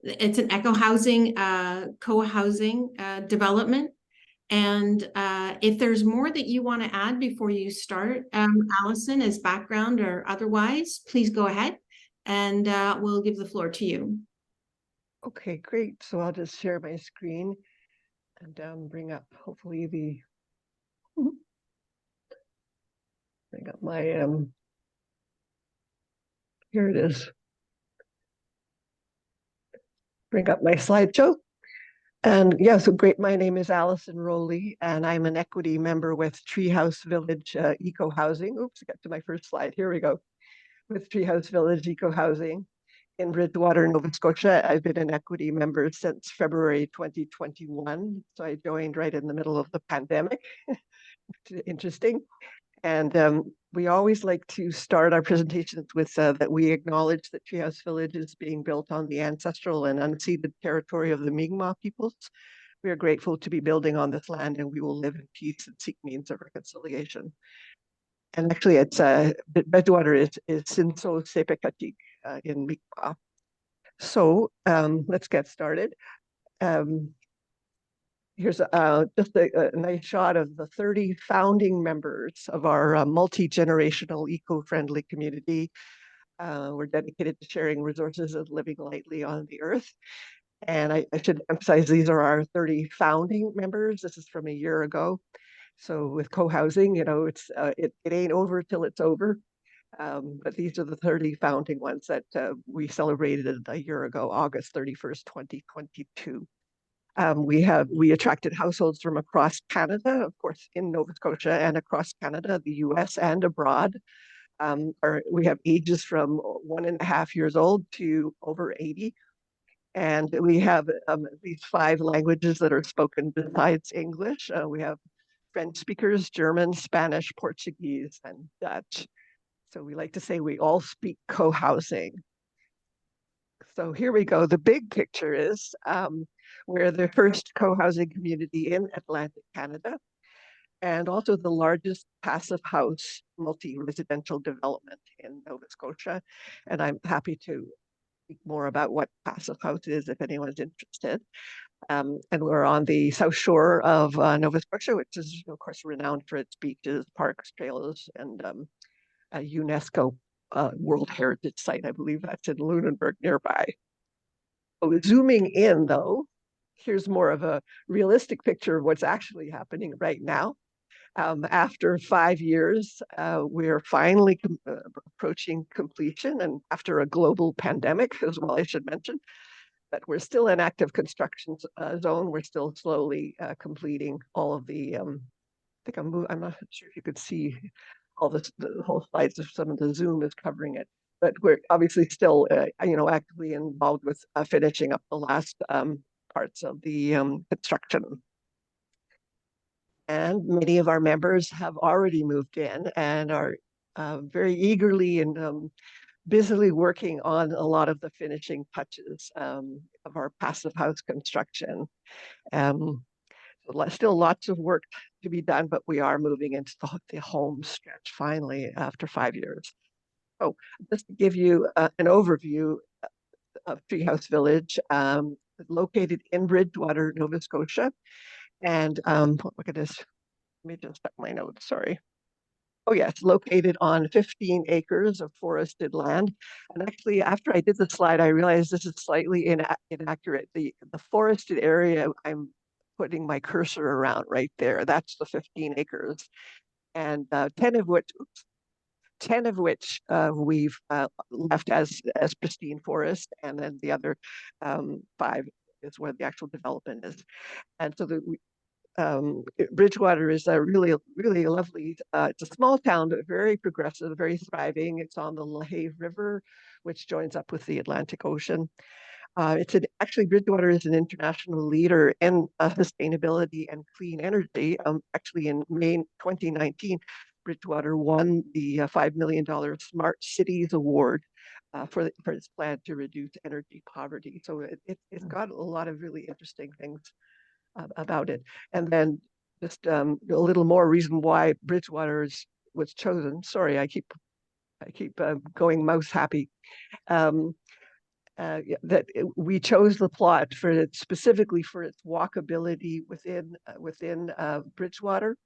It's an eco-housing, co-housing development. And if there's more that you want to add before you start, Allyson, as background or otherwise, please go ahead and we'll give the floor to you. Okay, great. So I'll just share my screen and bring up hopefully bring up my here it is. Bring up my slideshow. And yeah, so great. My name is Allyson Rowley, and I'm an equity member with Treehouse Village Ecohousing. Oops, I got to my first slide. Here we go. With Treehouse Village Ecohousing in Bridgewater, Nova Scotia. I've been an equity member since February 2021. So I joined right in the middle of the pandemic. Interesting. And we always like to start our presentations with that we acknowledge that Treehouse Village is being built on the ancestral and unceded territory of the Mi'kmaq peoples. We are grateful to be building on this land, and we will live in peace and seek means of reconciliation. And actually, it's Bridgewater is Sinso Sepekachik in Mi'kmaq. So let's get started. Here's just a nice shot of the 30 founding members of our multi-generational eco-friendly community. We're dedicated to sharing resources and living lightly on the earth. And I should emphasize these are our 30 founding members. This is from a year ago. So with co-housing, you know, it ain't over till it's over. But these are the 30 founding ones that we celebrated a year ago, August 31st, 2022. We attracted households from across Canada, of course, in Nova Scotia and across Canada, the US and abroad. We have ages from 1.5 years old to over 80. And we have these 5 languages that are spoken besides English. We have French speakers, German, Spanish, Portuguese, and Dutch. So we like to say we all speak co-housing. So here we go. The big picture is we're the first co-housing community in Atlantic Canada, and also the largest passive house multi-residential development in Nova Scotia. And I'm happy to speak more about what passive house is if anyone's interested. And we're on the south shore of Nova Scotia, which is, of course, renowned for its beaches, parks, trails, and a UNESCO World Heritage Site. I believe that's in Lunenburg nearby. So zooming in, though, here's more of a realistic picture of what's actually happening right now. After 5 years, we're finally approaching completion, and after a global pandemic as well, I should mention. But we're still in active construction zone. We're still slowly completing all of the, I think I'm not sure if you could see all this, the whole slides of some of the Zoom is covering it. But we're obviously still, actively involved with finishing up the last parts of the construction. And many of our members have already moved in and are very eagerly and busily working on a lot of the finishing touches of our passive house construction. Still lots of work to be done, but we are moving into the home stretch finally after 5 years. So just to give you an overview of Treehouse Village, located in Bridgewater, Nova Scotia. And look at this. Let me just check my notes, sorry. Oh, yeah, it's located on 15 acres of forested land. And actually, after I did the slide, I realized this is slightly inaccurate. The forested area I'm putting my cursor around right there, that's the 15 acres. And 10 of which we've left as pristine forest, and then the other 5 is where the actual development is. And so Bridgewater is a really, really lovely, it's a small town, but very progressive, very thriving. It's on the LaHave River, which joins up with the Atlantic Ocean. Actually, Bridgewater is an international leader in sustainability and clean energy. Actually, in May 2019, Bridgewater won the $5 million Smart Cities Award for its plan to reduce energy poverty. So it's got a lot of really interesting things about it. And then just a little more reason why Bridgewater was chosen. Sorry, I keep going mouse happy. we chose the plot for it specifically for its walkability within Bridgewater.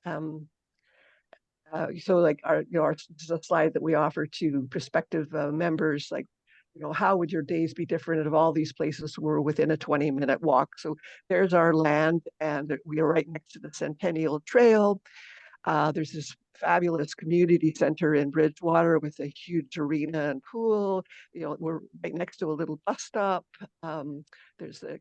Um, so like this is a slide that we offer to prospective members, like, how would your days be different if all these places were within a 20-minute walk? So there's our land, and we are right next to the Centennial Trail. There's this fabulous community center in Bridgewater with a huge arena and pool. We're right next to a little bus stop. There's the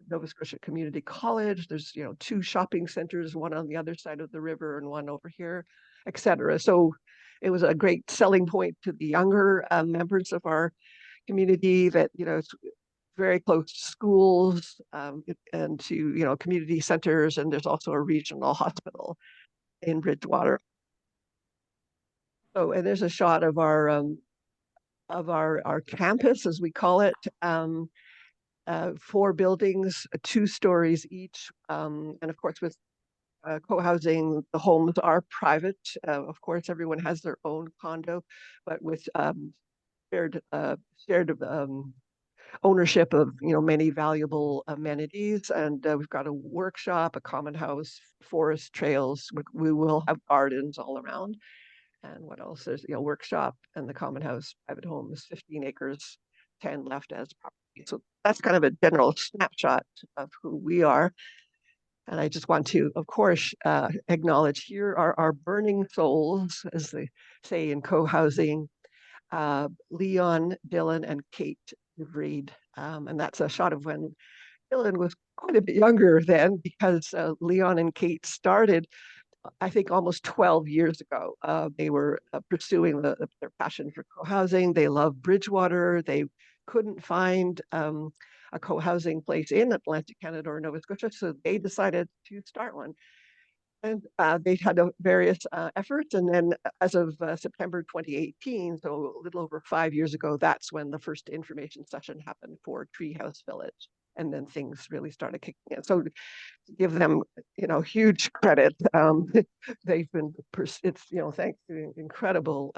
Nova Scotia Community College. There's, two shopping centers, one on the other side of the river and one over here, etc. So it was a great selling point to the younger members of our community that, it's very close to schools and to, community centers. And there's also a regional hospital in Bridgewater. So, and there's a shot of our campus, as we call it. 4 buildings, 2 stories each. And of course, with co-housing, the homes are private. Of course, everyone has their own condo, but with shared ownership of many valuable amenities. And we've got a workshop, a common house, forest trails. We will have gardens all around. And what else? There's workshop and the common house, private homes, 15 acres, 10 left as property. So that's kind of a general snapshot of who we are. And I just want to, of course, acknowledge here are our burning souls, as they say in co-housing, Leon, Dylan, and Kate Reed. And that's a shot of when Dylan was quite a bit younger then, because Leon and Kate started, I think, almost 12 years ago. They were pursuing their passion for co-housing. They love Bridgewater. They couldn't find a co-housing place in Atlantic Canada or Nova Scotia, so they decided to start one. And they had various efforts. And then as of September 2018, so a little over 5 years ago, that's when the first information session happened for Treehouse Village. And then things really started kicking in. So to give them, huge credit. They've been, it's, thanks to incredible,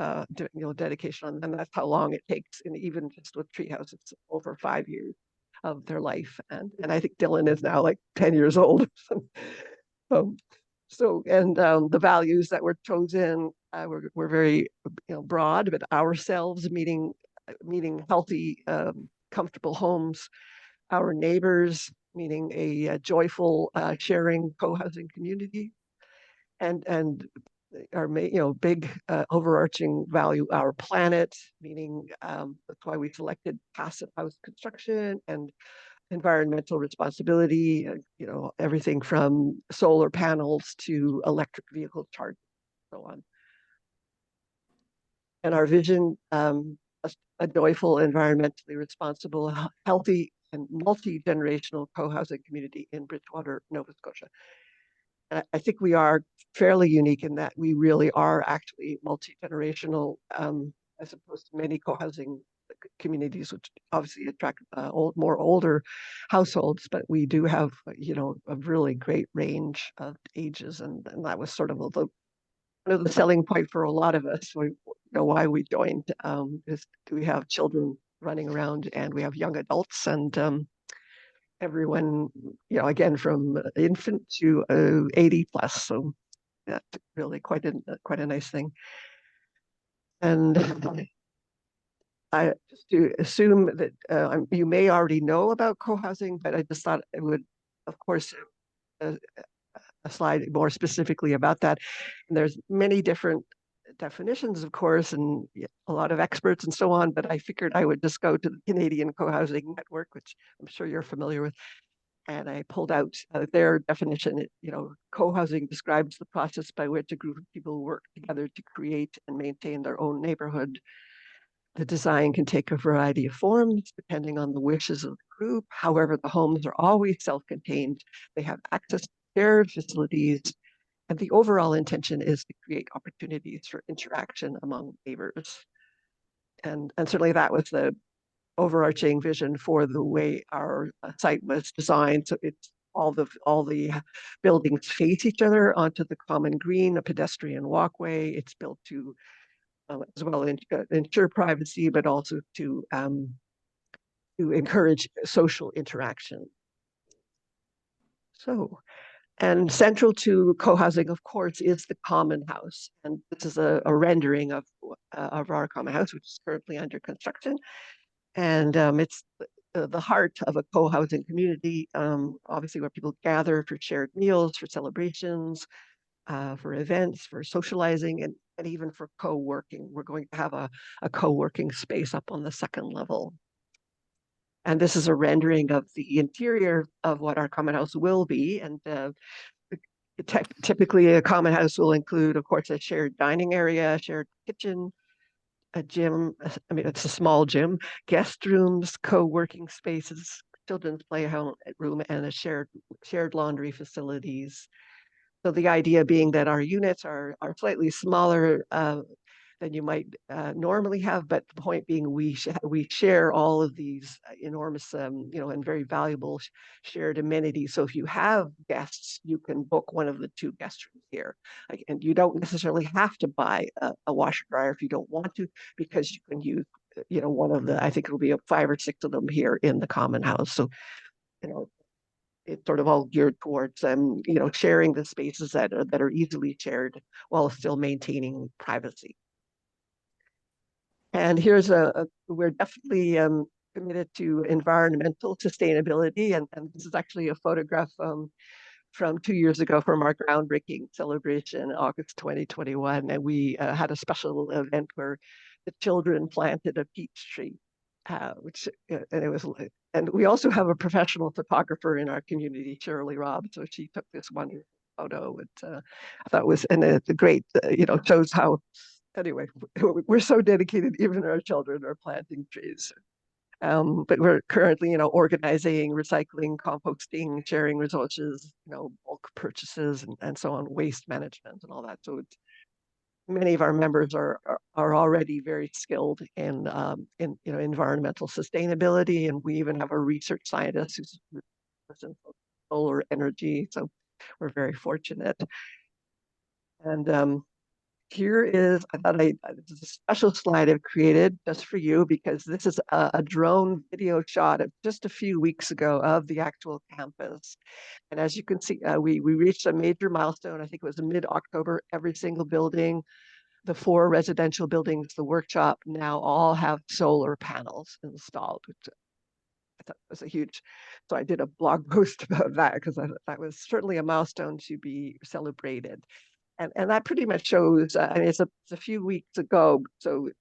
dedication on them. That's how long it takes. And even just with Treehouse, it's over 5 years of their life. And I think Dylan is now like 10 years old. And the values that were chosen were very, broad, but ourselves, meaning healthy, comfortable homes, our neighbors, meaning a joyful, sharing co-housing community, and our big overarching value, our planet, meaning that's why we selected passive house construction and environmental responsibility, everything from solar panels to electric vehicle charging, and so on. And our vision, a joyful, environmentally responsible, healthy, and multi-generational co-housing community in Bridgewater, Nova Scotia. And I think we are fairly unique in that we really are actually multi-generational, as opposed to many co-housing communities, which obviously attract more older households, but we do have, a really great range of ages. And that was sort of the selling point for a lot of us. Why we joined is we have children running around and we have young adults and everyone, again, from infant to 80 plus. So that's really quite a nice thing. And I just to assume that you may already know about co-housing, but I just thought it would, of course, a slide more specifically about that. And there's many different definitions, of course, and a lot of experts and so on, but I figured I would just go to the Canadian Co-housing Network, which I'm sure you're familiar with. And I pulled out their definition. Co-housing describes the process by which a group of people work together to create and maintain their own neighborhood. The design can take a variety of forms depending on the wishes of the group. However, the homes are always self-contained. They have access to shared facilities, and the overall intention is to create opportunities for interaction among neighbors. And certainly that was the overarching vision for the way our site was designed. So it's all the buildings face each other onto the common green, a pedestrian walkway. It's built to as well ensure privacy, but also to to encourage social interaction. So, and central to co-housing, of course, is the common house. And this is a rendering of our common house, which is currently under construction. And it's the heart of a co-housing community, obviously where people gather for shared meals, for celebrations, for events, for socializing, and even for co-working. We're going to have a co-working space up on the second level. And this is a rendering of the interior of what our common house will be. And typically a common house will include, of course, a shared dining area, shared kitchen, a gym. I mean, it's a small gym, guest rooms, co-working spaces, children's playroom, and a shared laundry facilities. So the idea being that our units are slightly smaller than you might normally have, but the point being we share all of these enormous, and very valuable shared amenities. So if you have guests, you can book one of the two guest rooms here, and you don't necessarily have to buy a washer dryer if you don't want to, because you can use one of the, I think it'll be 5 or 6 of them here in the common house. So it's sort of all geared towards sharing the spaces that are easily shared while still maintaining privacy. And here's we're definitely committed to environmental sustainability. And this is actually a photograph from 2 years ago from our groundbreaking celebration, August 2021. And we had a special event where the children planted a peach tree, and it was, and we also have a professional photographer in our community, Shirley Robb. So she took this wonderful photo. I thought it was, and it's a great, shows how, anyway, we're so dedicated, even our children are planting trees. But we're currently, organizing, recycling, composting, sharing resources, bulk purchases, and so on, waste management and all that. So many of our members are already very skilled in environmental sustainability, and we even have a research scientist who's in solar energy. So we're very fortunate. And here is, this is a special slide I've created just for you, because this is a drone video shot of just a few weeks ago of the actual campus. And as you can see, we reached a major milestone. I think it was mid-October. Every single building, the 4 residential buildings, the workshop, now all have solar panels installed, which I thought was a huge. So I did a blog post about that, because that was certainly a milestone to be celebrated. And that pretty much shows, I mean, it's a few weeks ago, so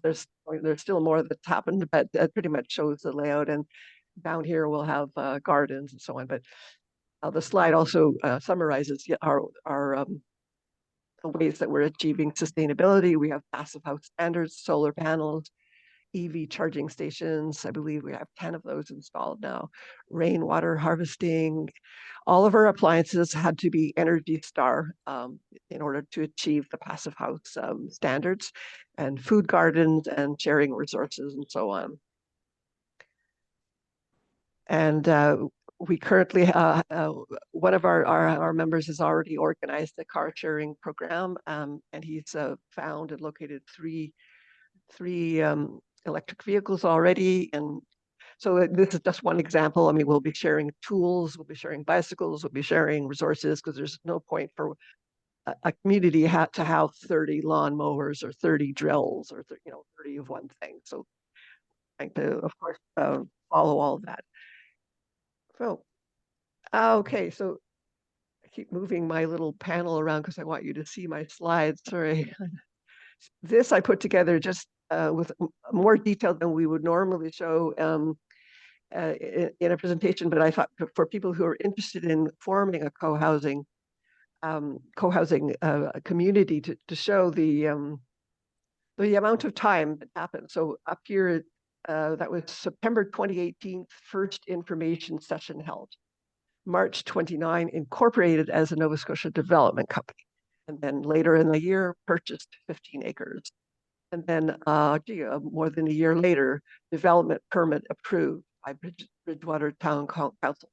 there's still more that's happened, but that pretty much shows the layout. And down here we'll have gardens and so on. But the slide also summarizes our the ways that we're achieving sustainability. We have passive house standards, solar panels, EV charging stations. I believe we have 10 of those installed now. Rainwater harvesting. All of our appliances had to be Energy Star in order to achieve the passive house standards, and food gardens and sharing resources and so on. And we currently, one of our members has already organized a car sharing program, and he's found and located three electric vehicles already. And so this is just one example. I mean, we'll be sharing tools, we'll be sharing bicycles, we'll be sharing resources, because there's no point for a community to have 30 lawn mowers or 30 drills or 30 of one thing. So trying to, of course, follow all of that. So, okay, so I keep moving my little panel around because I want you to see my slides. Sorry. This I put together just with more detail than we would normally show in a presentation, but I thought for people who are interested in forming a co-housing community to show the amount of time that happened. So up here, that was September 2018, first information session held. March 29, incorporated as a Nova Scotia development company. And then later in the year, purchased 15 acres. And then more than a year later, development permit approved by Bridgewater Town Council.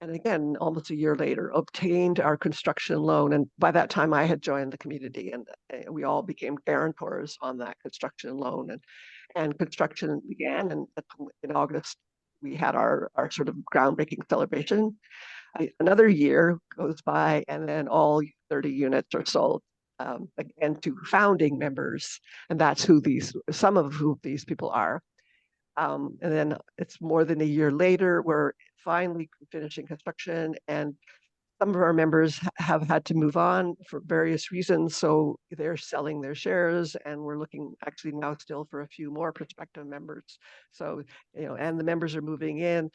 And again, almost a year later, obtained our construction loan. And by that time, I had joined the community, and we all became guarantors on that construction loan. And construction began in August we had our sort of groundbreaking celebration. Another year goes by, and then all 30 units are sold again to founding members, and that's some of who these people are. And then it's more than a year later, we're finally finishing construction, and some of our members have had to move on for various reasons. So they're selling their shares, and we're looking actually now still for a few more prospective members. So, and the members are moving in.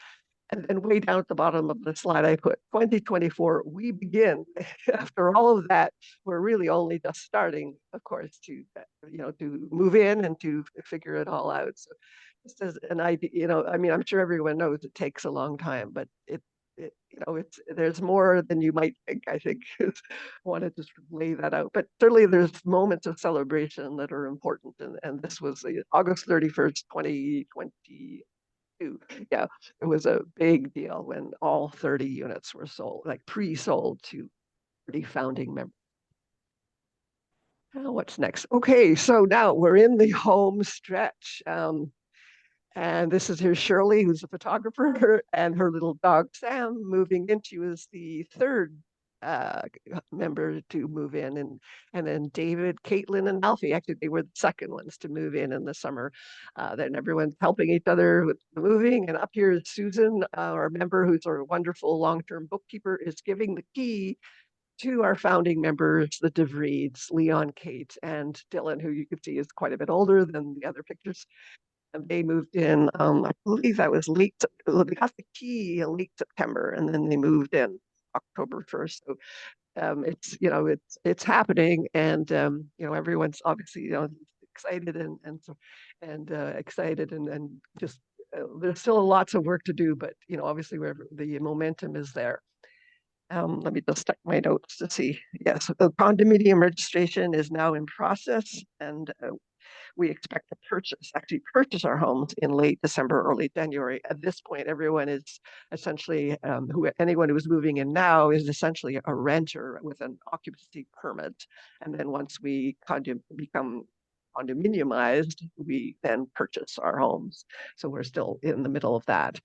And way down at the bottom of the slide, I put 2024, we begin. After all of that, we're really only just starting, of course, to move in and to figure it all out. So just as an idea, I mean, I'm sure everyone knows it takes a long time, but there's more than you might think, I think. Wanted to lay that out. But certainly there's moments of celebration that are important. And this was August 31st, 2020. Yeah, it was a big deal when all 30 units were sold, like pre-sold to 30 founding members. What's next? Okay, so now we're in the home stretch. And this is here Shirley, who's a photographer, and her little dog Sam moving in. She was the third member to move in, and then David, Caitlin, and Alfie. Actually, they were the second ones to move in the summer. Then everyone's helping each other with the moving. And up here is Susan, our member, who's our wonderful long-term bookkeeper, is giving the key to our founding members, the DeVries, Leon, Kate, and Dylan, who you can see is quite a bit older than the other pictures. And they moved in, I believe that was they got the key in late September, and then they moved in October 1st. So it's happening, and everyone's obviously excited and excited, and just there's still lots of work to do, but obviously the momentum is there. Let me just check my notes to see. Yes, the condominium registration is now in process, and we expect to actually purchase our homes in late December, early January. At this point, everyone is essentially, anyone who's moving in now is essentially a renter with an occupancy permit. And then once we become condominiumized, we then purchase our homes. So we're still in the middle of that.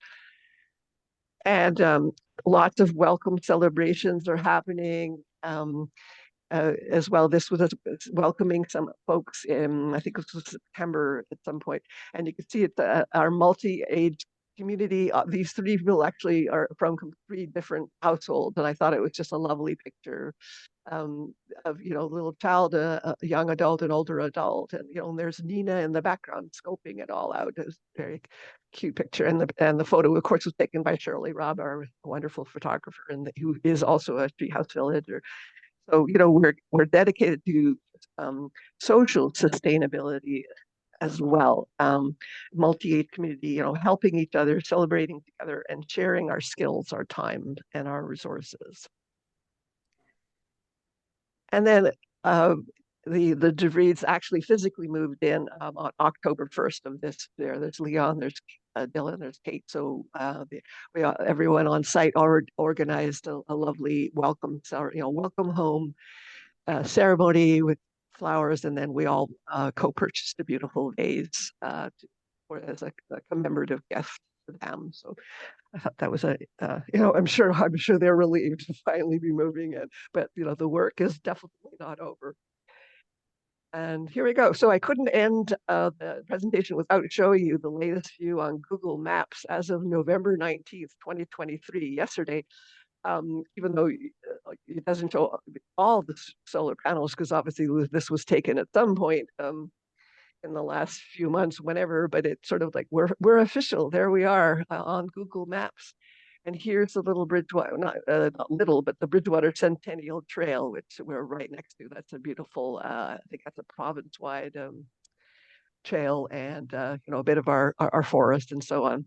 And lots of welcome celebrations are happening. As well. This was welcoming some folks in, I think it was September at some point, and you can see it's our multi-age community. These three people actually are from three different households, and I thought it was just a lovely picture of a little child, a young adult, an older adult, and there's Nina in the background scoping it all out. It was a very cute picture, and the photo, of course, was taken by Shirley Robb, our wonderful photographer, and who is also a Treehouse Villager. So, we're dedicated to social sustainability as well. Multi-age community, helping each other, celebrating together, and sharing our skills, our time, and our resources. And then the DeVries actually physically moved in on October 1st of this year. There's Leon, there's Dylan, there's Kate. So everyone on site organized a lovely welcome home ceremony with flowers, and then we all co-purchased a beautiful vase as a commemorative gift to them. So I thought that was I'm sure they're relieved to finally be moving in, but the work is definitely not over. And here we go. So I couldn't end the presentation without showing you the latest view on Google Maps as of November 19th, 2023, yesterday. Even though it doesn't show all the solar panels, because obviously this was taken at some point in the last few months, whenever, but it's sort of like we're official. There we are on Google Maps. And here's the little Bridgewater, not little, but the Bridgewater Centennial Trail, which we're right next to. That's a beautiful, I think that's a province-wide trail, and a bit of our forest and so on.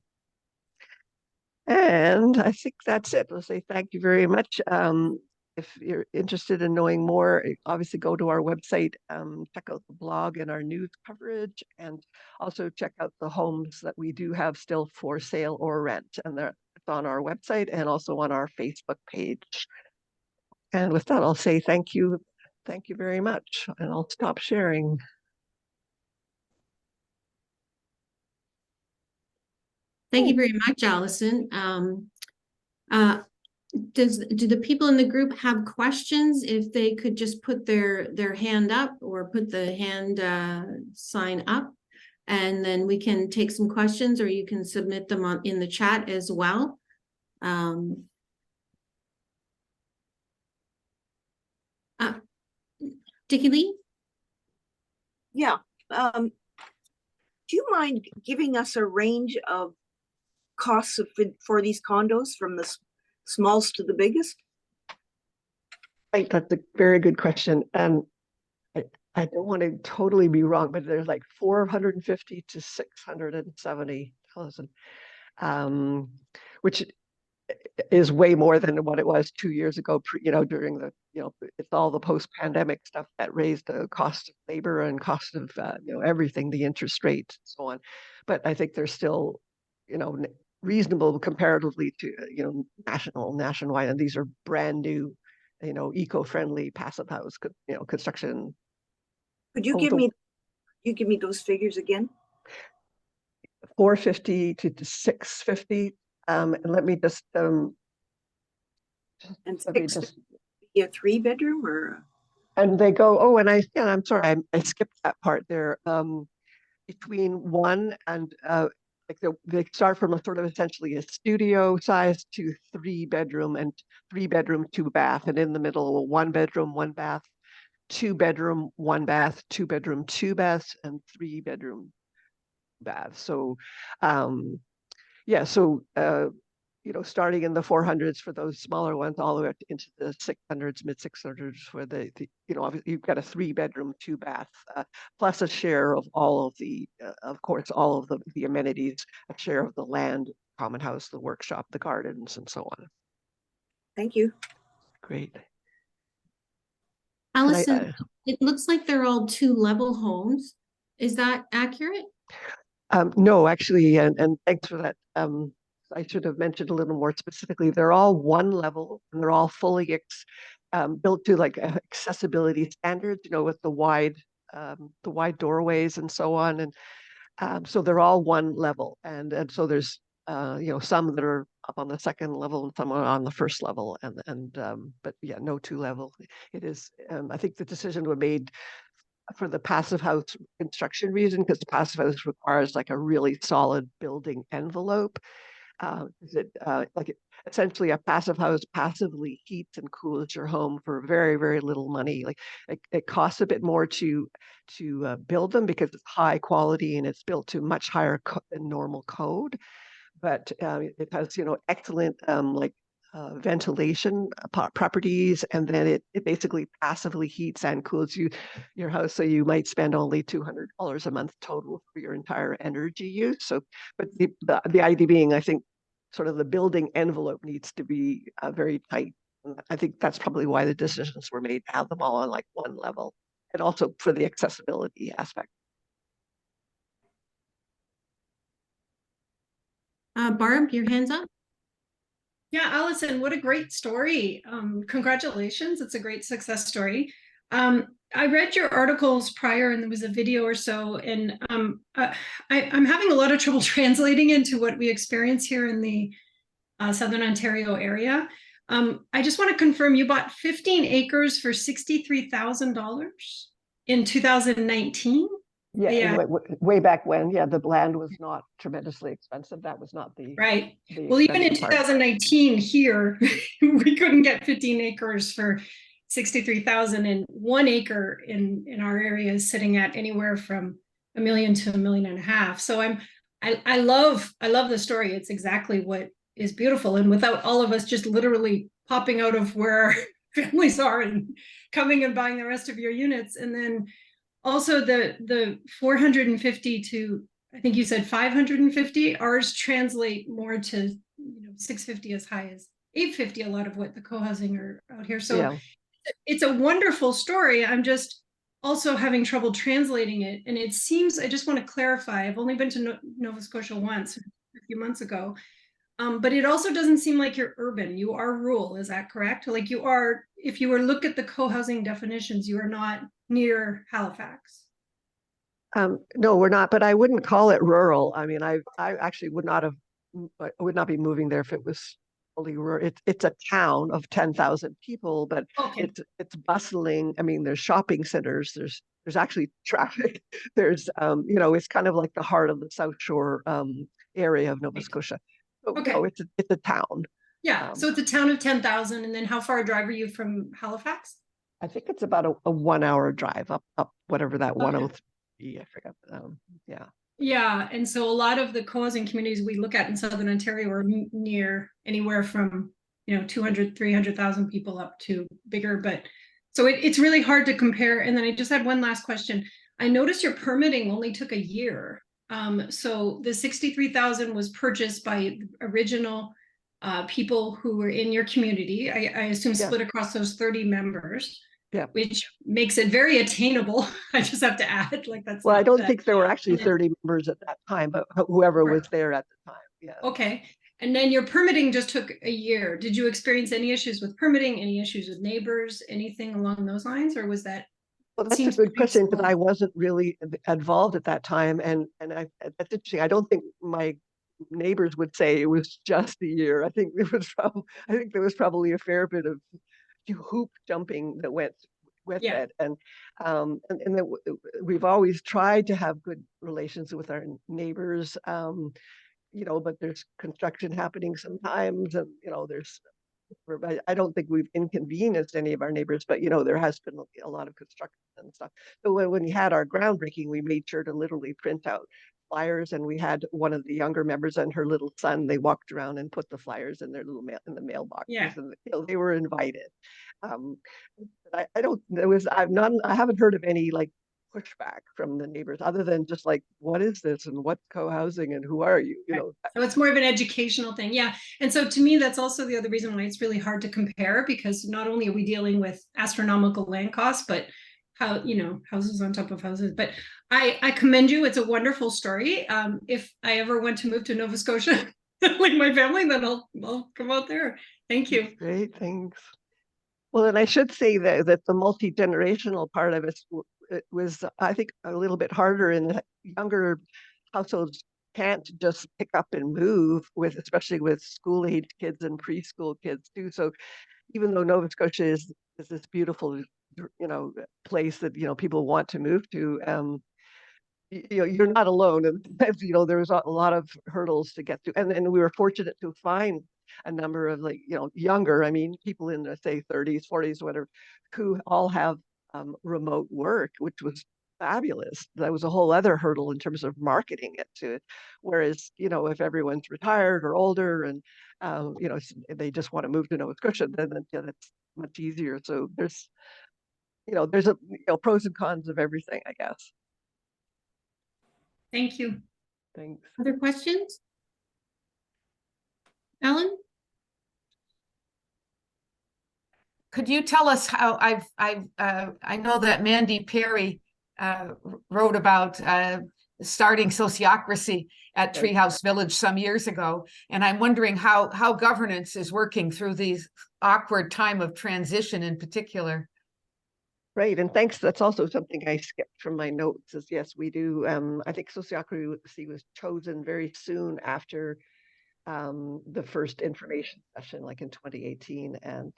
And I think that's it. I'll say thank you very much. If you're interested in knowing more, obviously go to our website, check out the blog and our news coverage, and also check out the homes that we do have still for sale or rent. And it's on our website and also on our Facebook page. And with that, I'll say thank you. Thank you very much. And I'll stop sharing. Thank you very much, Allyson. Uh, do the people in the group have questions? If they could just put their hand up or put the hand sign up, and then we can take some questions, or you can submit them in the chat as well. Dickie Lee? Yeah. Do you mind giving us a range of costs for these condos from the smallest to the biggest? Right, that's a very good question. I don't want to totally be wrong, but there's like 450 to 670,000, which is way more than what it was 2 years ago, during the, it's all the post-pandemic stuff that raised the cost of labor and cost of, everything, the interest rates and so on. But I think they're still, reasonable comparatively to, nationwide, and these are brand new, eco-friendly passive house, construction. Could you give me those figures again? 450 to 650. And let me just And 650 be a 3-bedroom or? and they go, oh, and I'm sorry, I skipped that part there. Between one and like they start from a sort of essentially a studio size to 3-bedroom and 3-bedroom, 2-bath, and in the middle, 1-bedroom, 1-bath, 2-bedroom, 1-bath, 2-bedroom, 2-baths, and 3-bedroom baths. So, yeah, so starting in the 400s for those smaller ones, all the way up into the 600s, mid 600s, for obviously you've got a 3-bedroom, 2-bath, plus a share of all of the, of course, all of the amenities, a share of the land, common house, the workshop, the gardens, and so on. Thank you. Great. Allyson, it looks like they're all 2-level homes. Is that accurate? No, actually, and thanks for that. I should have mentioned a little more specifically. They're all 1 level, and they're all fully built to like accessibility standards, with the wide doorways and so on. And so they're all 1 level, and so there's some that are up on the 2nd level and some are on the 1st level, and but yeah, no 2-level. It is. I think the decision was made for the passive house construction reason, because the passive house requires like a really solid building envelope. Essentially a passive house passively heats and cools your home for very, very little money. Like it costs a bit more to build them because it's high quality and it's built to much higher than normal code. But it has, excellent ventilation properties, and then it basically passively heats and cools your house. So you might spend only $200 a month total for your entire energy use. So, but the idea being, I think, sort of the building envelope needs to be very tight. And I think that's probably why the decisions were made to have them all on like 1 level, and also for the accessibility aspect. Barb, your hands up. Yeah, Allyson, what a great story. Congratulations. It's a great success story. I read your articles prior, and there was a video or so, and I'm having a lot of trouble translating into what we experience here in the Southern Ontario area. I just want to confirm you bought 15 acres for $63,000 in 2019? Yeah, way back when, yeah, the land was not tremendously expensive. That was not the right. Well, even in 2019 here, we couldn't get 15 acres for 63,000, and 1 acre in our area is sitting at anywhere from $1 million to $1.5 million. So I love the story. It's exactly what is beautiful, and without all of us just literally popping out of where our families are and coming and buying the rest of your units. And then also the 450 to, I think you said 550, ours translate more to 650 as high as 850, a lot of what the co-housing are out here. So yeah, it's a wonderful story. I'm just also having trouble translating it. And it seems, I just want to clarify, I've only been to Nova Scotia once a few months ago. But it also doesn't seem like you're urban. You are rural, is that correct? Like you are, if you were to look at the co-housing definitions, you are not near Halifax. No, we're not, but I wouldn't call it rural. I mean, I actually would not have I would not be moving there if it was fully rural. It's a town of 10,000 people, but Okay, it's bustling. I mean, there's shopping centers, there's actually traffic. There's it's kind of like the heart of the South Shore area of Nova right. Scotia. So Okay. it's a town. Yeah, so it's a town of 10,000, and then how far a drive are you from Halifax? I think it's about a 1 hour drive up whatever that Okay. 103, I forgot. Yeah. Yeah, and so a lot of the co-housing communities we look at in Southern Ontario are near anywhere from 200, 300,000 people up to bigger, but so it's really hard to compare. And then I just had one last question. I noticed your permitting only took a year. So the 63,000 was purchased by original people who were in your community. I assume Yeah. split across those 30 members. Yeah. Which makes it very attainable. I just have to add, like that's. Well, I don't that. think there were actually And then- 30 members at that time, but whoever was Right. there at the time. Yeah. Okay. And then your permitting just took a year. Did you experience any issues with permitting, any issues with neighbors, anything along those lines, or was that? Well, that's a seems good pretty question because small? I wasn't really involved at that time, and that's interesting. I don't think my neighbors would say it was just a year. I think there was probably a fair bit of hoop jumping that went with Yeah. it, and we've always tried to have good relations with our neighbors. But there's construction happening sometimes, and there's. I don't think we've inconvenienced any of our neighbors, but there has been a lot of construction and stuff. So when we had our groundbreaking, we made sure to literally print out flyers, and we had one of the younger members and her little son. They walked around and put the flyers in their little in the mailboxes, Yeah. and they were invited. I don't. I haven't heard of any like pushback from the neighbors other than just like, what is this and what's co-housing and who are you? Right. So it's more of an educational thing. Yeah. And so to me, that's also the other reason why it's really hard to compare, because not only are we dealing with astronomical land costs, but how, houses on top of houses. But I commend you. It's a wonderful story. If I ever want to move to Nova Scotia, like my family, then I'll come out there. Thank you. Great, thanks. Well, and I should say that the multi-generational part of it was, I think, a little bit harder in that younger households can't just pick up and move especially with school-age kids and preschool kids too. So even though Nova Scotia is this beautiful, place that, people want to move to, you're not alone. And, there was a lot of hurdles to get through. And we were fortunate to find a number of younger, I mean, people in the, say, 30s, 40s, whatever, who all have remote work, which was fabulous. That was a whole other hurdle in terms of marketing it to, whereas, if everyone's retired or older and, they just want to move to Nova Scotia, then it's much easier. So there's pros and cons of everything, I guess. Thank you. Thanks. Other questions? Ellen? Could you tell us how I know that Mandy Perry wrote about starting sociocracy at Right. Treehouse Village some years ago, and I'm wondering how governance is working through these awkward time of transition in particular. Right, and thanks. That's also something I skipped from my notes. Is yes, we do. I think sociocracy was chosen very soon after the first information session, like in 2018, and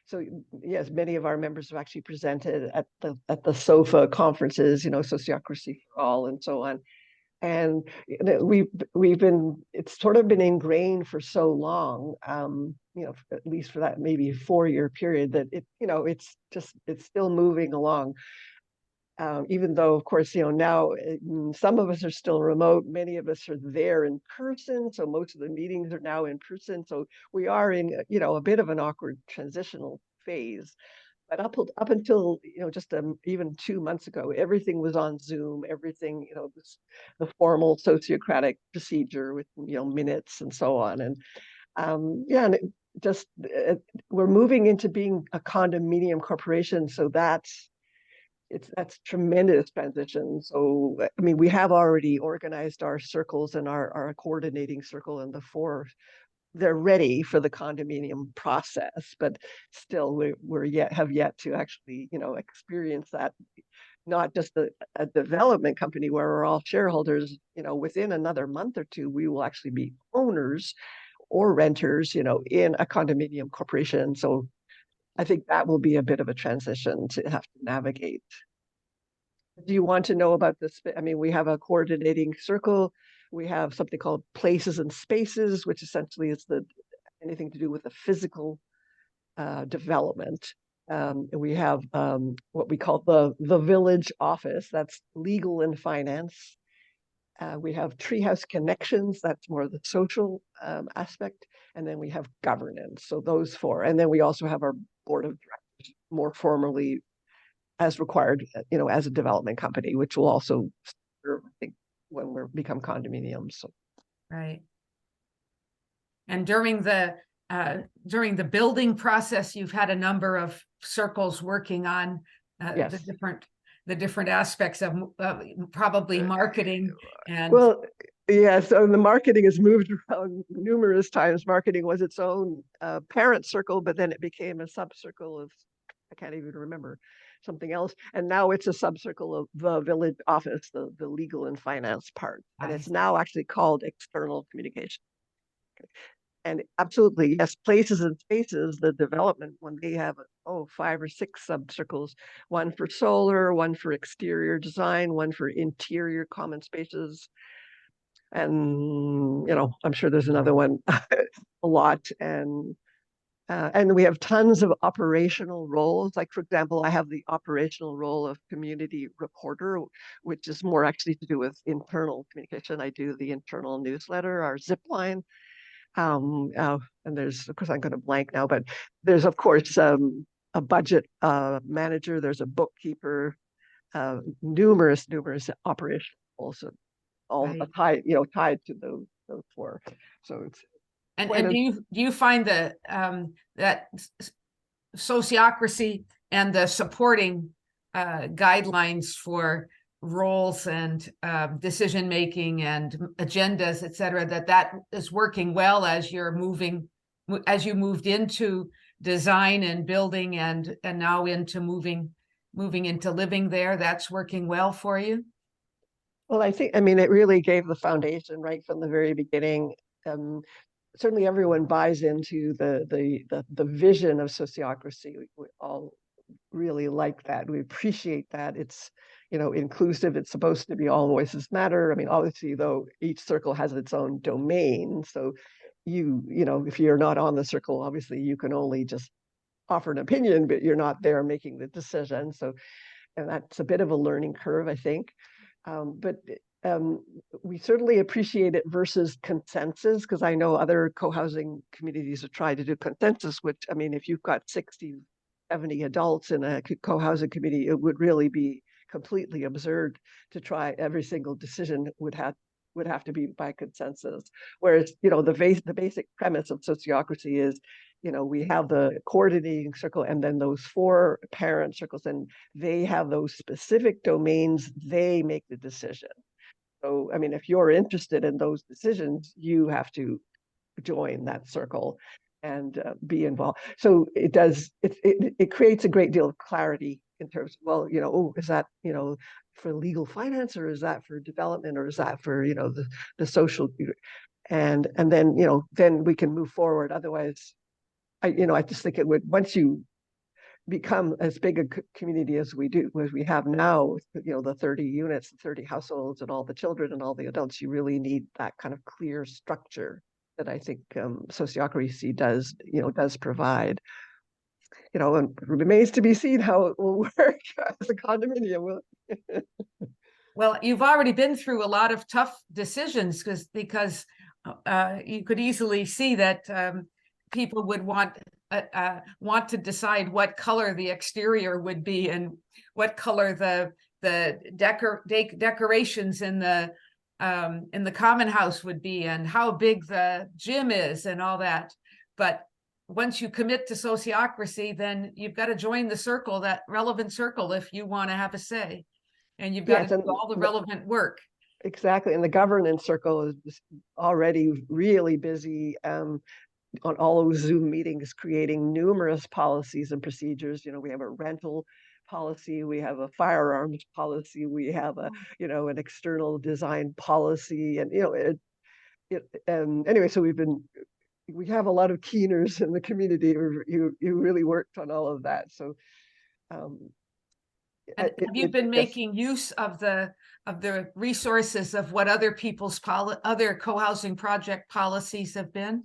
so yes, many of our members have actually presented at the SOFA conferences, Sociocracy for All, and so on. And it's sort of been ingrained for so long, at least for that maybe 4-year period, that it's still moving along. Even though, of course, now some of us are still remote, many of us are there in person. So most of the meetings are now in person. So we are in, a bit of an awkward transitional phase. But up until just even 2 months ago, everything was on Zoom. Everything the formal sociocratic procedure with minutes and so on. And and we're moving into being a condominium corporation. So that's tremendous transition. So I mean, we have already organized our circles and our coordinating circle and the 4. They're ready for the condominium process, but still have yet to actually, experience that not just a development company where we're all shareholders, within another month or two, we will actually be owners or renters, in a condominium corporation. So I think that will be a bit of a transition to have to navigate. Do you want to know about this? I mean, we have a coordinating circle. We have something called places and spaces, which essentially is anything to do with the physical development. We have what we call the village office. That's legal and finance. We have Treehouse Connections. That's more the social aspect. And then we have governance. So those four. And then we also have our board of directors, more formally as required, as a development company, which will also serve, I think, when we become condominiums. So. Right. And during the building process, you've had a number of circles working on Yes. the different aspects of probably marketing and. Well, yeah, so the marketing has moved around numerous times. Marketing was its own parent circle, but then it became a sub-circle of, I can't even remember, something else. And now it's a sub-circle of the village office, the legal and finance part. And it's now actually called external communication. Okay. And absolutely, yes, places and spaces, the development, when they have 5 or 6 sub-circles, one for solar, one for exterior design, one for interior common spaces. And, I'm sure there's another one, a lot. And we have tons of operational roles. Like, for example, I have the operational role of community reporter, which is more actually to do with internal communication. I do the internal newsletter, our zip line. And there's, of course, I'm going to blank now, but there's, of course, a budget manager. There's a bookkeeper, numerous operational roles, all Right. tied to those four. So it's. And do you find that that sociocracy and the supporting guidelines for roles and decision making and agendas, et cetera, that is working well as you moved into design and building and now into moving into living there? That's working well for you? Well, I mean, it really gave the foundation right from the very beginning. Certainly everyone buys into the vision of sociocracy. We all really like that. We appreciate that. It's, inclusive. It's supposed to be all voices matter. I mean, obviously, though, each circle has its own domain. So if you're not on the circle, obviously you can only just offer an opinion, but you're not there making the decision. So, and that's a bit of a learning curve, I think. But we certainly appreciate it versus consensus, because I know other co-housing communities have tried to do consensus, which, I mean, if you've got 60, 70 adults in a co-housing committee, it would really be completely absurd to try every single decision would have to be by consensus. Whereas, the basic premise of sociocracy is, we have the coordinating circle and then those 4 parent circles, and they have those specific domains, they make the decision. So, I mean, if you're interested in those decisions, you have to join that circle and be involved. So it creates a great deal of clarity in terms of, well, is that, for legal finance, or is that for development, or is that for, the social, and then, then we can move forward. Otherwise, I just think it would, once you become as big a community as we have now, the 30 units, 30 households, and all the children and all the adults, you really need that kind of clear structure that I think sociocracy does provide. And it remains to be seen how it will work as a condominium. Well, you've already been through a lot of tough decisions because you could easily see that people would want to decide what color the exterior would be and what color the decorations in the common house would be and how big the gym is and all that. But once you commit to sociocracy, then you've got to join the circle, that relevant circle, if you want to have a say. And you've got to do all the relevant work. Exactly. And the governance circle is already really busy on all those Zoom meetings, creating numerous policies and procedures. We have a rental policy, we have a firearms policy, we have a, an external design policy, and, anyway, so we have a lot of keeners in the community who really worked on all of that. So, And have you been making use of the resources of what other people's other co-housing project policies have been?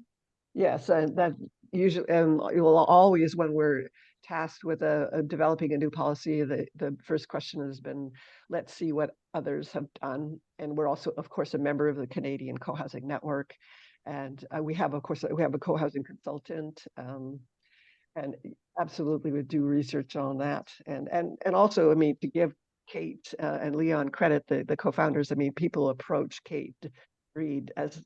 Yes, and that usually, and you will always, when we're tasked with developing a new policy, the first question has been, let's see what others have done. And we're also, of course, a member of the Canadian Cohousing Network. And we have, of course, we have a co-housing consultant, and absolutely would do research on that. And also, I mean, to give Kate and Leon credit, the co-founders, I mean, people approach Kate Reed as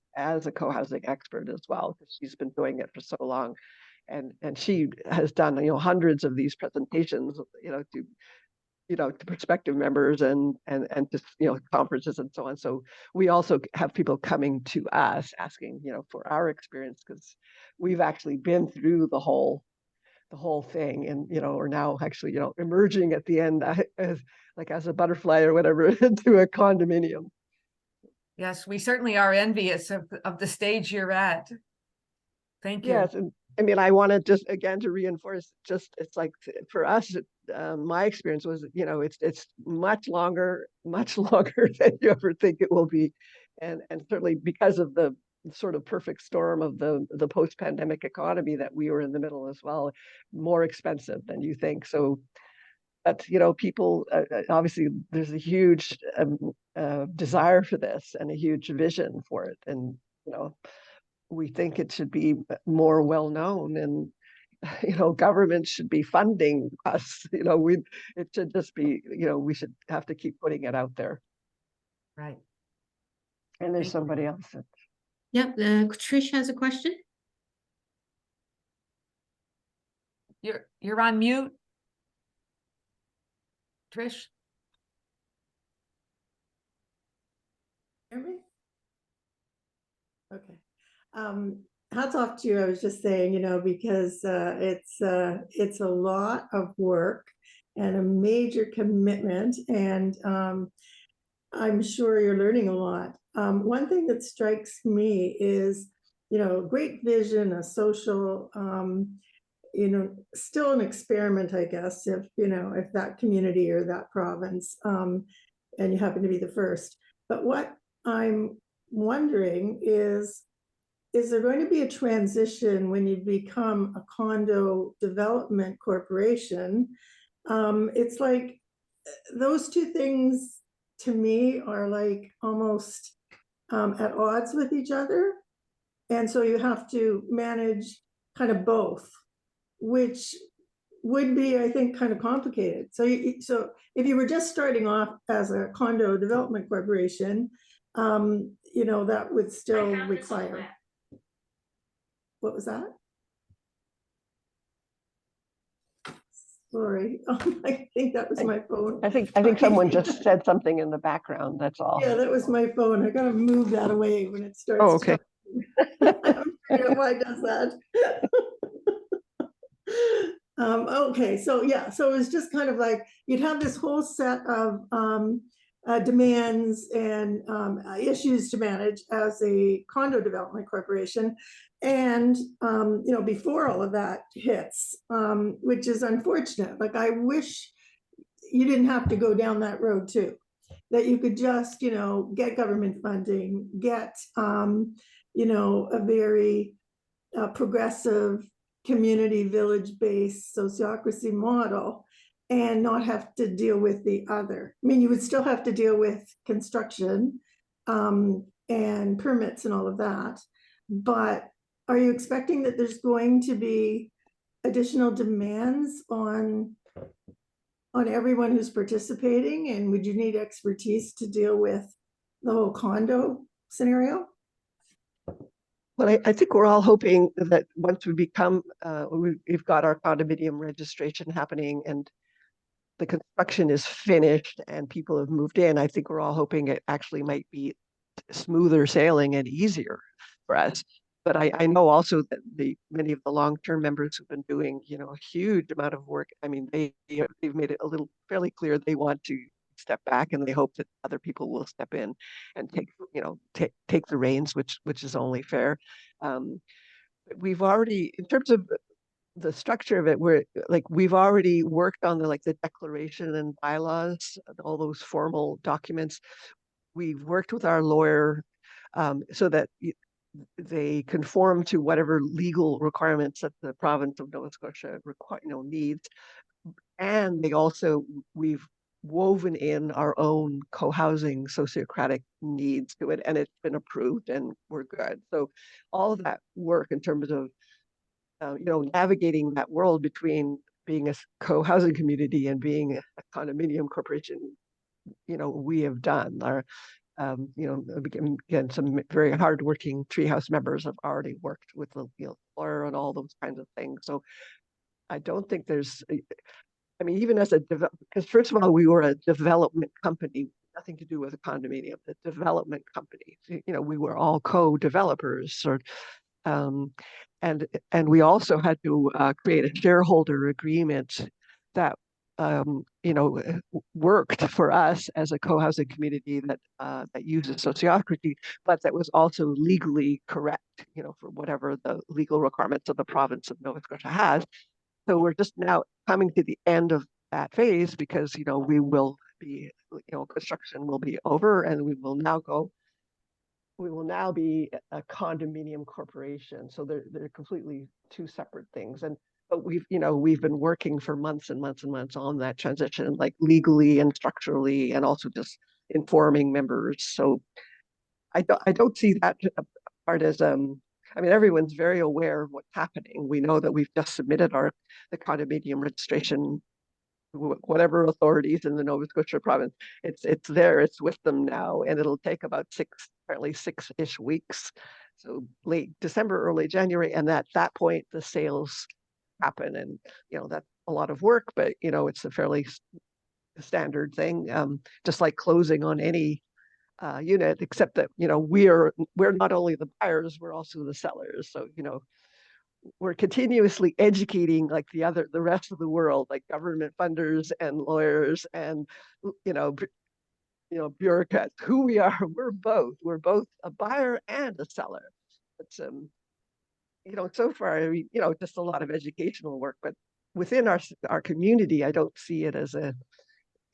a co-housing expert as well, because she's been doing it for so long. And she has done, hundreds of these presentations, to prospective members and just, conferences and so on. So we also have people coming to us asking, for our experience, because we've actually been through the whole thing, and are now actually emerging at the end as a butterfly or whatever into a condominium. Yes, we certainly are envious of the stage you're at. Thank you. Yes, and I mean, I want to just again to reinforce, it's like for us, my experience was, it's much longer than you ever think it will be, and certainly because of the sort of perfect storm of the post-pandemic economy that we were in the middle as well, more expensive than you think. So, but people obviously there's a huge desire for this and a huge vision for it, and we think it should be more well known, and government should be funding us. It should just be, we should have to keep putting it out there. Right. And there's somebody else. Yep, Trish has a question. You're on mute, Trish. Hear me? Okay. Hats off to you. I was just saying, because it's a lot of work and a major commitment, and I'm sure you're learning a lot. One thing that strikes me is, great vision, a social, still an experiment, I guess, if that community or that province, and you happen to be the first. But what I'm wondering is there going to be a transition when you become a condo development corporation? It's like those two things to me are like almost at odds with each other. And so you have to manage kind of both, which would be, I think, kind of complicated. So if you were just starting off as a condo development corporation, that would still require. What was that? Sorry, I think that was my phone. I think someone just said something in the background. That's all. Yeah, that was my phone. I gotta move that away when it starts. Oh, okay. I don't know why it does that. Okay, so yeah, so it was just kind of like you'd have this whole set of demands and issues to manage as a condo development corporation. And, before all of that hits, which is unfortunate, like I wish you didn't have to go down that road too, that you could just, get government funding, get, a very progressive community village-based sociocracy model and not have to deal with the other. I mean, you would still have to deal with construction and permits and all of that, but are you expecting that there's going to be additional demands on everyone who's participating? And would you need expertise to deal with the whole condo scenario? Well, I think we're all hoping that once we become, we've got our condominium registration happening and the construction is finished and people have moved in, I think we're all hoping it actually might be smoother sailing and easier for us. but I know also that many of the long-term members who've been doing, a huge amount of work. I mean, they've made it a little fairly clear they want to step back, and they hope that other people will step in and take the reins, which is only fair. We've already, in terms of the structure of it, we've already worked on the declaration and bylaws, all those formal documents. We've worked with our lawyer so that they conform to whatever legal requirements that the province of Nova Scotia needs. And we've woven in our own co-housing sociocratic needs to it, and it's been approved, and we're good. So all of that work in terms of navigating that world between being a co-housing community and being a condominium corporation, we have done. Our again, some very hardworking Treehouse members have already worked with the lawyer and all those kinds of things. So I don't think there's, I mean, even as because first of all, we were a development company, nothing to do with a condominium, a development company. We were all co-developers, and we also had to create a shareholder agreement that worked for us as a co-housing community that uses sociocracy, but that was also legally correct, for whatever the legal requirements of the province of Nova Scotia has. So we're just now coming to the end of that phase because we will be, construction will be over, and we will now be a condominium corporation. So they're completely two separate things. But we've been working for months and months and months on that transition, like legally and structurally, and also just informing members. So I don't see that part as I mean, everyone's very aware of what's happening. We know that we've just submitted the condominium registration, whatever authorities in the Nova Scotia province. It's there, it's with them now, and it'll take about apparently 6-ish weeks. So late December, early January, and at that point the sales happen, and that's a lot of work, but it's a fairly standard thing, just like closing on any unit, except that we're not only the buyers, we're also the sellers. So we're continuously educating the rest of the world, like government funders and lawyers and bureaucrats, who we are. We're both a buyer and a seller. It's so far, I mean, just a lot of educational work, but within our community, I don't see it as a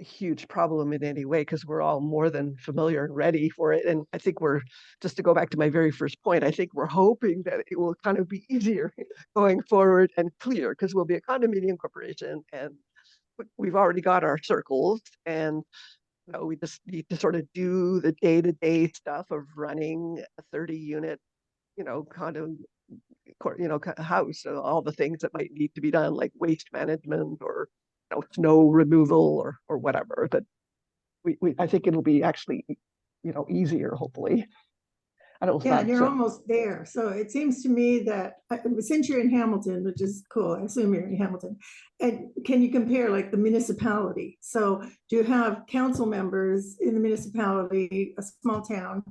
huge problem in any way, because we're all more than familiar and ready for it. And I think just to go back to my very first point, I think we're hoping that it will kind of be easier going forward and clear, because we'll be a condominium corporation, and we've already got our circles, and we just need to sort of do the day-to-day stuff of running a 30-unit, condo, house, all the things that might need to be done, like waste management or snow removal or whatever. That I think it'll be actually easier, hopefully. I don't know. Yeah, you're almost there. So it seems to me that since you're in Hamilton, which is cool, I assume you're in Hamilton, and can you compare like the municipality? So do you have council members in the municipality, a small town,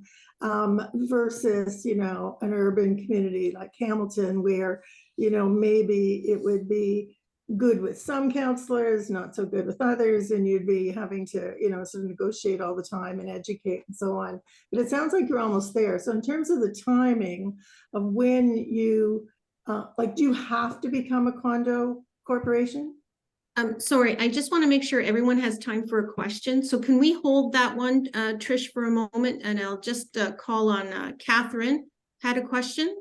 versus an urban community like Hamilton, where maybe it would be good with some counselors, not so good with others, and you'd be having to sort of negotiate all the time and educate and so on. But it sounds like you're almost there. So in terms of the timing of when you do you have to become a condo corporation? Sorry, I just want to make sure everyone has time for a question. So can we hold that one, Trish, for a moment, and I'll just call on Catherine. Had a question?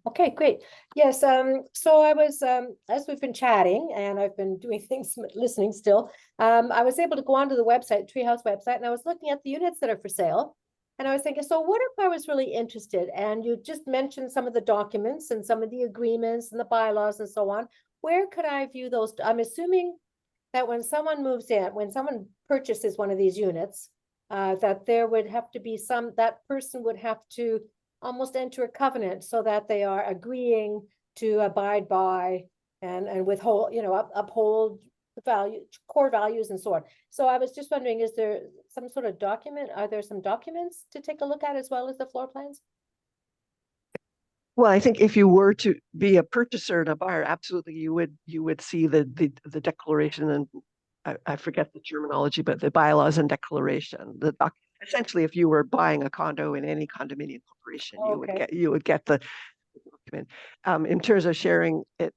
Okay, great. Yes, so I was, as we've been chatting, and I've been doing things, listening still, I was able to go onto the website, Treehouse website, and I was looking at the units that are for sale. And I was thinking, so what if I was really interested? And you just mentioned some of the documents and some of the agreements and the bylaws and so on. Where could I view those? I'm assuming that when someone moves in, when someone purchases one of these units, that there would have to be that person would have to almost enter a covenant so that they are agreeing to abide by and withhold, uphold the value, core values and so on. So I was just wondering, is there some sort of document? Are there some documents to take a look at as well as the floor plans? Well, I think if you were to be a purchaser and a buyer, absolutely you would see the declaration, and I forget the terminology, but the bylaws and declaration. Essentially, if you were buying a condo in any condominium corporation, you would get the document. In terms of sharing it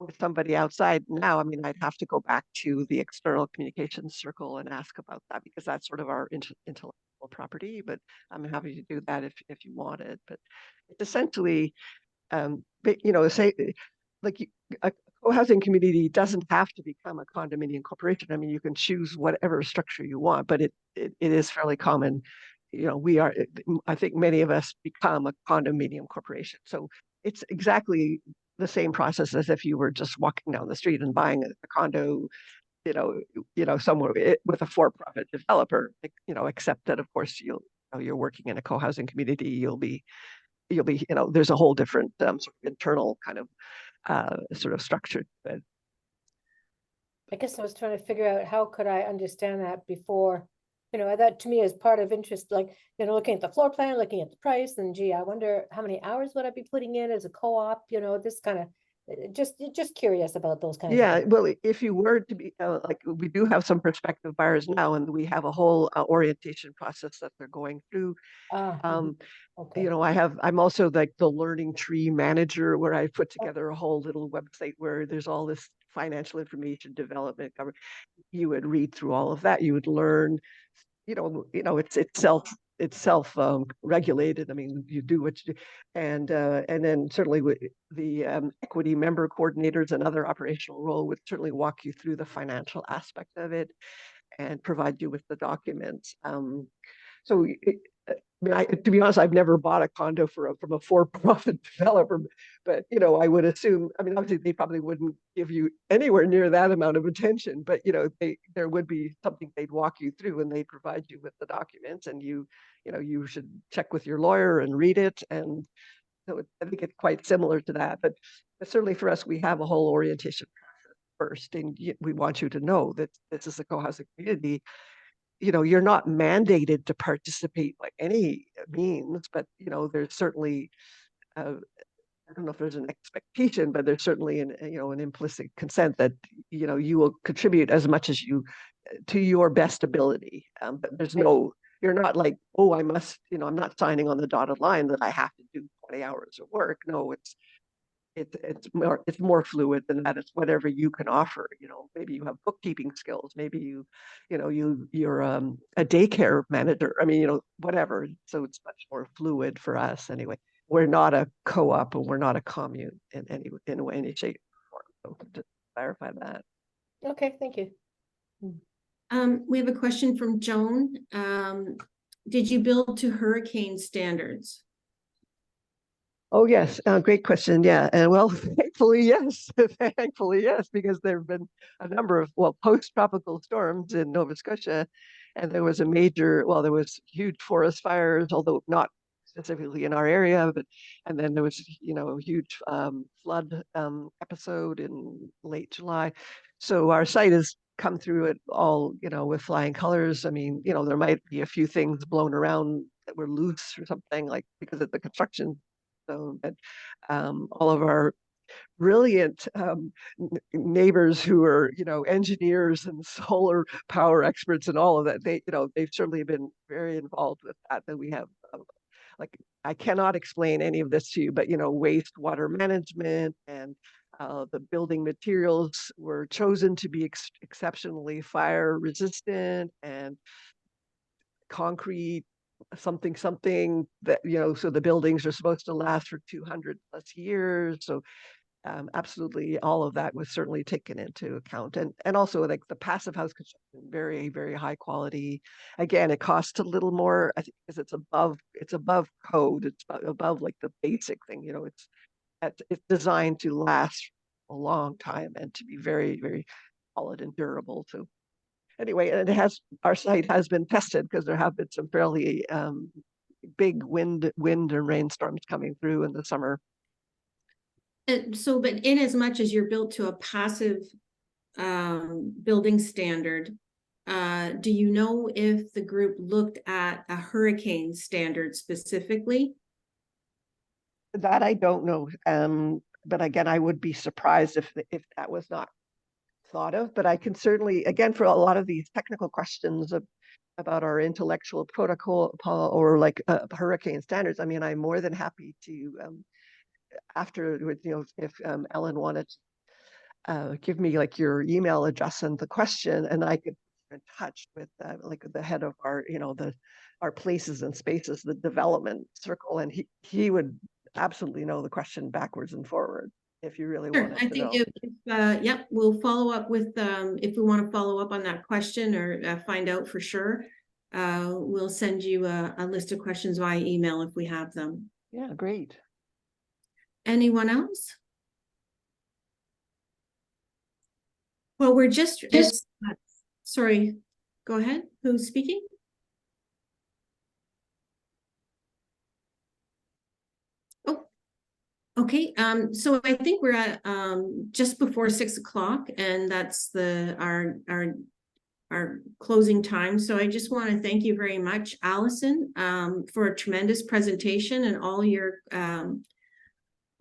with somebody outside now, I mean, I'd have to go back to the external communications circle and ask about that, because that's sort of our intellectual property, but I'm happy to do that if you want it. But it's essentially, say, like a co-housing community doesn't have to become a condominium corporation. I mean, you can choose whatever structure you want, but it is fairly common. I think many of us become a condominium corporation. So it's exactly the same process as if you were just walking down the street and buying a condo, somewhere with a for-profit developer, except that of course you're working in a co-housing community, you'll be, there's a whole different sort of internal kind of sort of structure to it. I guess I was trying to figure out how could I understand that before, that to me is part of interest, like, looking at the floor plan, looking at the price, and gee, I wonder how many hours would I be putting in as a co-op, this kind of, just curious about those kinds of Yeah, things. well, if you were to be like, we do have some prospective buyers now, and we have a whole orientation process that they're going through. Okay. I'm also like the learning tree manager, where I put together a whole little website where there's all this financial information development. You would read through all of that. You would learn, it's self regulated. I mean, you do what you do, and then certainly the equity member coordinators and other operational role would certainly walk you through the financial aspect of it and provide you with the documents. So to be honest, I've never bought a condo from a for-profit developer, but I would assume, I mean, obviously they probably wouldn't give you anywhere near that amount of attention, but there would be something they'd walk you through, and they'd provide you with the documents, and you should check with your lawyer and read it. And so I think it's quite similar to that, but certainly for us, we have a whole orientation process first, and we want you to know that this is a co-housing community. You're not mandated to participate by any means, but there's certainly, I don't know if there's an expectation, but there's certainly an implicit consent that you will contribute as much as to your best ability. But you're not like, oh, I must, I'm not signing on the dotted line that I have to do 20 hours of work. No, it's more fluid than that. It's whatever you can offer. Maybe you have bookkeeping skills. Maybe you're a daycare manager. I mean, whatever. So it's much more fluid for us anyway. We're not a co-op, and we're not a commune in any shape or form. So to clarify that. Okay, thank you. We have a question from Joan. Did you build to hurricane standards? Oh, yes. Great question. Yeah. And well, thankfully, yes. Thankfully, yes, because there have been a number of, post-tropical storms in Nova Scotia. And there was there was huge forest fires, although not specifically in our area, and then there was, a huge flood episode in late July. So our site has come through it all, with flying colors. I mean, there might be a few things blown around that were loose or something, like because of the construction. So that all of our brilliant neighbors who are, engineers and solar power experts and all of that, they've certainly been very involved with that. That we have, like, I cannot explain any of this to you, but wastewater management and the building materials were chosen to be exceptionally fire resistant, and concrete something that so the buildings are supposed to last for 200 plus years. So absolutely, all of that was certainly taken into account, and also like the passive house construction, very, very high quality. Again, it costs a little more, I think, because it's above code. It's above like the basic thing. It's designed to last a long time and to be very, very solid and durable. So anyway, and our site has been tested, because there have been some fairly big wind and rainstorms coming through in the summer. But in as much as you're built to a passive building standard. Do you know if the group looked at a hurricane standard specifically? That I don't know. But again, I would be surprised if that was not thought of. But I can certainly, again, for a lot of these technical questions about our intellectual protocol or like hurricane standards, I mean, I'm more than happy to afterwards, if Ellen wanted to give me like your email address and the question, and I could get in touch with like the head of our, our places and spaces, the development circle, and he would absolutely know the question backwards and forward if you really Sure. wanted I to think know. yep, we'll follow up with, if we want to follow up on that question or find out for sure, we'll send you a list of questions via email if we have them. Yeah, great. Anyone else? Well, we're just, sorry, go ahead. Who's speaking? Oh, okay. So I think we're at just before 6 o'clock, and that's our closing time. So I just want to thank you very much, Allyson, for a tremendous presentation and all your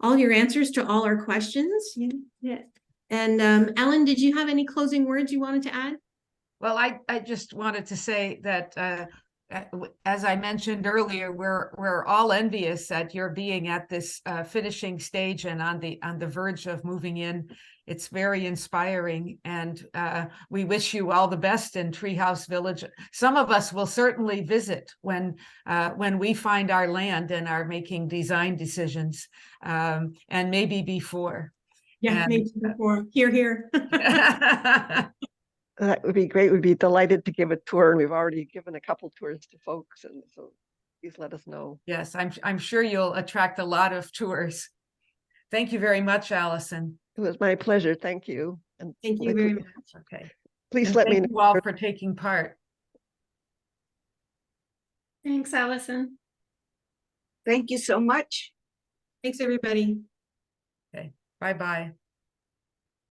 answers to all our questions. Yeah. And Ellen, did you have any closing words you wanted to add? Well, I just wanted to say that, as I mentioned earlier, we're all envious at your being at this finishing stage and on the verge of moving in. It's very inspiring, and we wish you all the best in Treehouse Village. Some of us will certainly visit when we find our land and are making design decisions, and maybe before. Yeah, maybe before. Here. That would be great. We'd be delighted to give a tour, and we've already given a couple tours to folks, and so please let us know. Yes, I'm sure you'll attract a lot of tours. Thank you very much, Allyson. It was my pleasure. Thank you. And Thank you very much. Okay. please And let me know. thank you all for taking part. Thanks, Allyson. Thank you so much. Thanks, everybody. Okay, bye-bye.